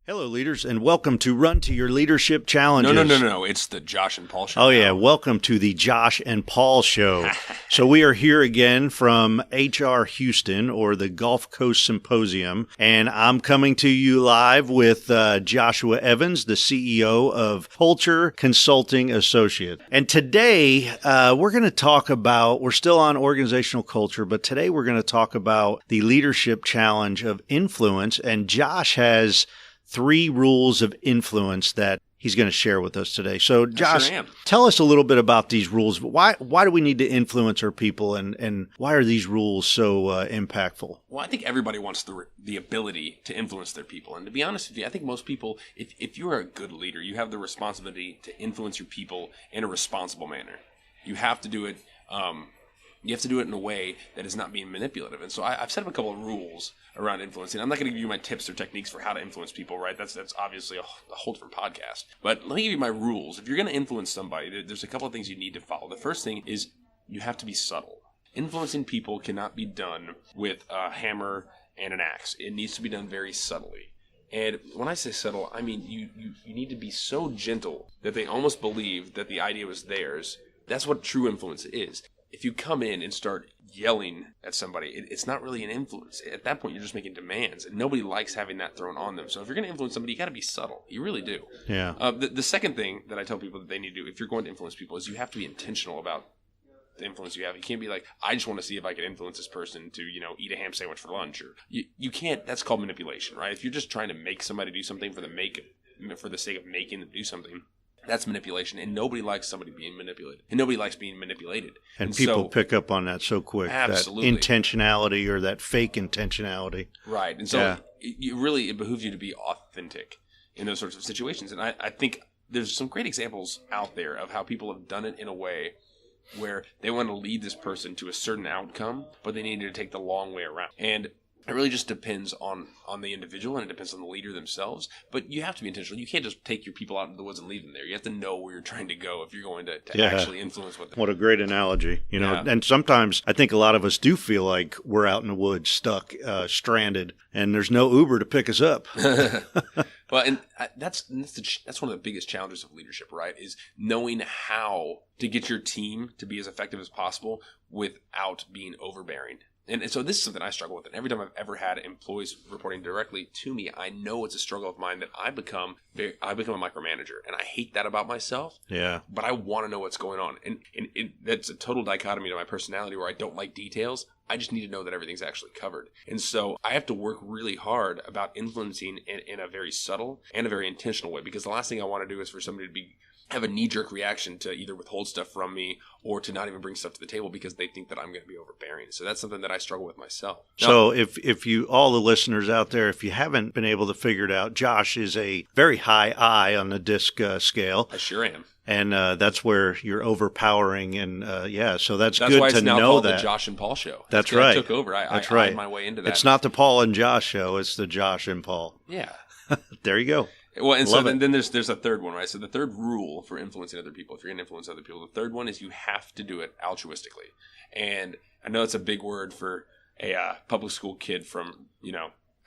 Hello, leaders, and welcome to Run to Your Leadership Challenges. No. It's the Josh and Paul Show. Oh, yeah. Welcome to the Josh and Paul Show. So we are here again from HR Houston, or the Gulf Coast Symposium, and I'm coming to you live with Joshua Evans, the CEO of Culture Consulting Associates. And today we're going to talk about, we're still on organizational culture, but today we're going to talk about the leadership challenge of influence, and Josh has 3 rules of influence that he's going to share with us today. So, Josh, tell us a little bit about these rules. Why do we need to influence our people, and why are these rules so impactful? Well, I think everybody wants the ability to influence their people. And to be honest with you, I think most people, if you're a good leader, you have the responsibility to influence your people in a responsible manner. You have to do it. You have to do it in a way that is not being manipulative. And so I've set up a couple of rules around influencing. I'm not going to give you my tips or techniques for how to influence people, right? That's obviously a whole different podcast. But let me give you my rules. If you're going to influence somebody, there's a couple of things you need to follow. The first thing is you have to be subtle. Influencing people cannot be done with a hammer and an axe. It needs to be done very subtly. And when I say subtle, I mean you need to be so gentle that they almost believe that the idea was theirs. That's what true influence is. If you come in and start yelling at somebody, it's not really an influence. At that point, you're just making demands, and nobody likes having that thrown on them. So if you're going to influence somebody, you got to be subtle. You really do. Yeah. The second thing that I tell people that they need to do if you're going to influence people is you have to be intentional about the influence you have. You can't be like, I just want to see if I can influence this person to, eat a ham sandwich for lunch. Or you can't. That's called manipulation, right? If you're just trying to make somebody do something for the sake of making them do something, that's manipulation, and nobody likes somebody being manipulated, and nobody likes being manipulated. And people pick up on that so quick. Absolutely. That intentionality or that fake intentionality. Right. And so it behooves you to be authentic in those sorts of situations. And I think there's some great examples out there of how people have done it in a way where they want to lead this person to a certain outcome, but they need to take the long way around. And it really just depends on the individual, and it depends on the leader themselves. But you have to be intentional. You can't just take your people out into the woods and leave them there. You have to know where you're trying to go if you're going to actually influence what they're doing. What a great analogy. And sometimes I think a lot of us do feel like we're out in the woods, stuck, stranded, and there's no Uber to pick us up. Well, and that's one of the biggest challenges of leadership, right? Is knowing how to get your team to be as effective as possible without being overbearing. And so this is something I struggle with. And every time I've ever had employees reporting directly to me, I know it's a struggle of mine that I become a micromanager. And I hate that about myself. Yeah. But I want to know what's going on. And that's a total dichotomy to my personality where I don't like details. I just need to know that everything's actually covered. And so I have to work really hard about influencing in a very subtle and a very intentional way. Because the last thing I want to do is for somebody to have a knee-jerk reaction to either withhold stuff from me or to not even bring stuff to the table because they think that I'm going to be overbearing. So that's something that I struggle with myself. Now, so if you, all the listeners out there, if you haven't been able to figure it out, Josh is a very high I on the DISC scale. I sure am. And that's where you're overpowering, and so that's good to know that. That's why it's now called the Josh and Paul Show. That's right. I took over. I hired my way into that. It's not the Paul and Josh show. It's the Josh and Paul. Yeah. There you go. Well, and so then there's a third one, right? So the third rule for influencing other people, if you're going to influence other people, the third one is you have to do it altruistically. And I know it's a big word for a public school kid from,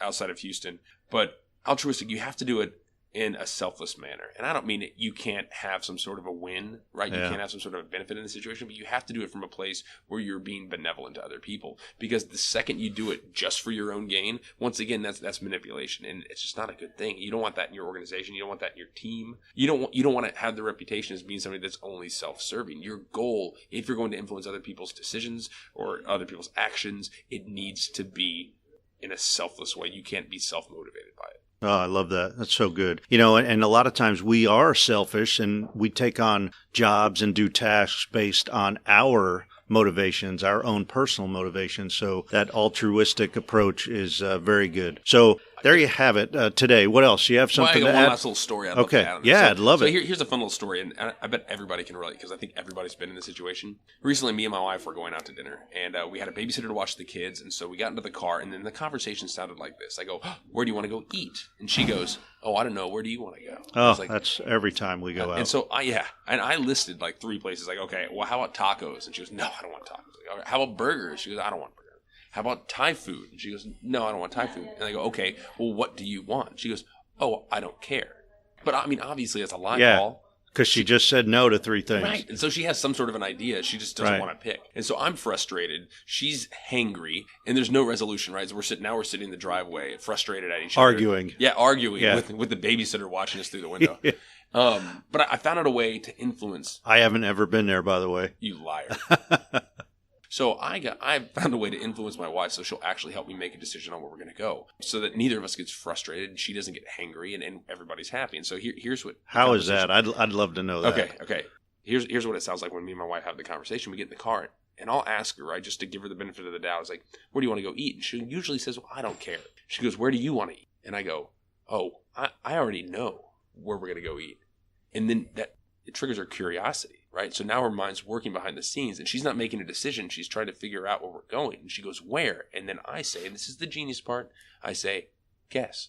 outside of Houston, but altruistic, you have to do it in a selfless manner. And I don't mean that you can't have some sort of a win, right? You can't have some sort of benefit in the situation, but you have to do it from a place where you're being benevolent to other people. Because the second you do it just for your own gain, once again, that's manipulation. And it's just not a good thing. You don't want that in your organization. You don't want that in your team. You don't want to have the reputation as being somebody that's only self-serving. Your goal, if you're going to influence other people's decisions or other people's actions, it needs to be in a selfless way. You can't be self-motivated by it. Oh, I love that. That's so good. And a lot of times we are selfish and we take on jobs and do tasks based on our motivations, our own personal motivations. So that altruistic approach is very good. So there you have it today. What else? You have something to add? One last little story I'd love to add on this. I'd love it. So here's a fun little story, and I bet everybody can relate because I think everybody's been in this situation. Recently, me and my wife were going out to dinner, and we had a babysitter to watch the kids, and so we got into the car, and then the conversation sounded like this. I go, where do you want to go eat? And she goes, oh, I don't know. Where do you want to go? Oh, that's every time we go out. And so, I listed like 3 places. Like, okay, well, how about tacos? And she goes, no, I don't want tacos. Like, how about burgers? She goes, I don't want burgers. How about Thai food? And she goes, no, I don't want Thai food. And I go, okay, well, what do you want? She goes, oh, I don't care. But I mean, obviously that's a lie, Yeah. Paul. Because she just said no to 3 things. Right. And so she has some sort of an idea. She just doesn't Right. want to pick. And so I'm frustrated. She's hangry. And there's no resolution, right? So we're sitting in the driveway, frustrated at each other. Arguing. Yeah, arguing Yeah. with the babysitter watching us through the window. But I found out a way to influence. I haven't ever been there, by the way. You liar. So I found a way to influence my wife so she'll actually help me make a decision on where we're going to go so that neither of us gets frustrated and she doesn't get hangry and everybody's happy. And so here's what. How is that? I'd love to know that. Okay. Here's what it sounds like when me and my wife have the conversation. We get in the car and I'll ask her, right, just to give her the benefit of the doubt. I was like, where do you want to go eat? And she usually says, well, I don't care. She goes, where do you want to eat? And I go, oh, I already know where we're going to go eat. And then it triggers her curiosity. Right. So now her mind's working behind the scenes and she's not making a decision. She's trying to figure out where we're going. And she goes, where? And then I say, and this is the genius part, I say, guess.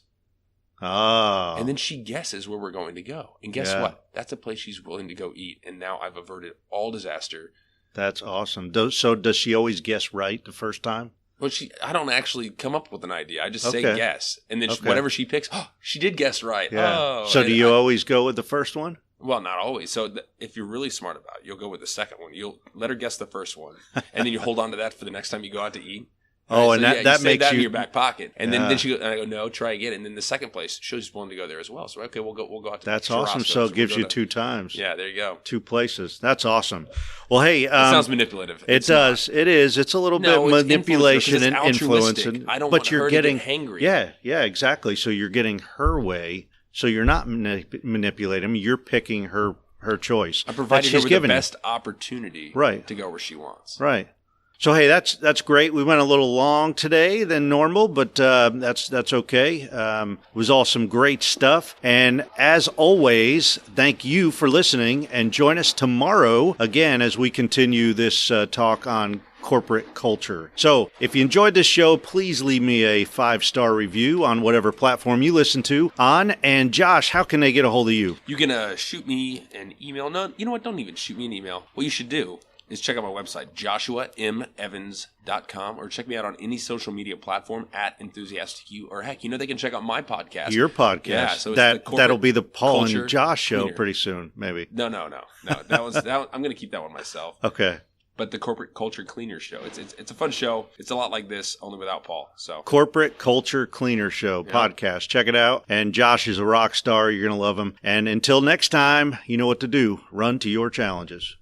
Oh. And then she guesses where we're going to go. And guess what? That's a place she's willing to go eat. And now I've averted all disaster. That's awesome. So does she always guess right the first time? Well, I don't actually come up with an idea. I just say Okay. guess. And then whatever she picks, she did guess right. Yeah. Oh. So do you always go with the first one? Well, not always. So if you're really smart about it, you'll go with the second one. You'll let her guess the first one, and then you hold on to that for the next time you go out to eat. Oh, Right? and So, that you makes save that you in your back pocket. And Yeah. then she goes, and I go, no, try again. And then the second place, she's willing to go there as well. So okay, we'll go out to. That's awesome. Churrasco's. So it gives We'll you go to- 2 times. Yeah, there you go. 2 places. That's awesome. Well, hey, It sounds manipulative. It It's does. It is. It's a little No, bit it's manipulation and influence, because it's influence, altruistic. I don't but want you're her to getting get hangry. Yeah, exactly. So you're getting her way. So you're not manipulating. I mean, you're picking her choice. I provided that her she's with the given you. best opportunity Right. to go where she wants. Right. So hey, that's great. We went a little long today than normal, but that's okay. It was all some great stuff. And as always, thank you for listening. And join us tomorrow again as we continue this talk on corporate culture. So if you enjoyed this show, please leave me a 5-star review on whatever platform you listen to on. And Josh, how can they get a hold of you? You can shoot me an email. No, you know what? Don't even shoot me an email. What you should do is check out my website, joshuamevans.com, or check me out on any social media platform @EnthusiasticU, or heck, they can check out my podcast. Your podcast. Yeah, so it's that'll be the Paul Culture and Josh show Cleaner. pretty soon, maybe. No. I'm going to keep that one myself. Okay. But the Corporate Culture Cleaner show, it's a fun show. It's a lot like this, only without Paul. So Corporate Culture Cleaner Show podcast. Check it out. And Josh is a rock star. You're going to love him. And until next time, you know what to do. Run to your challenges.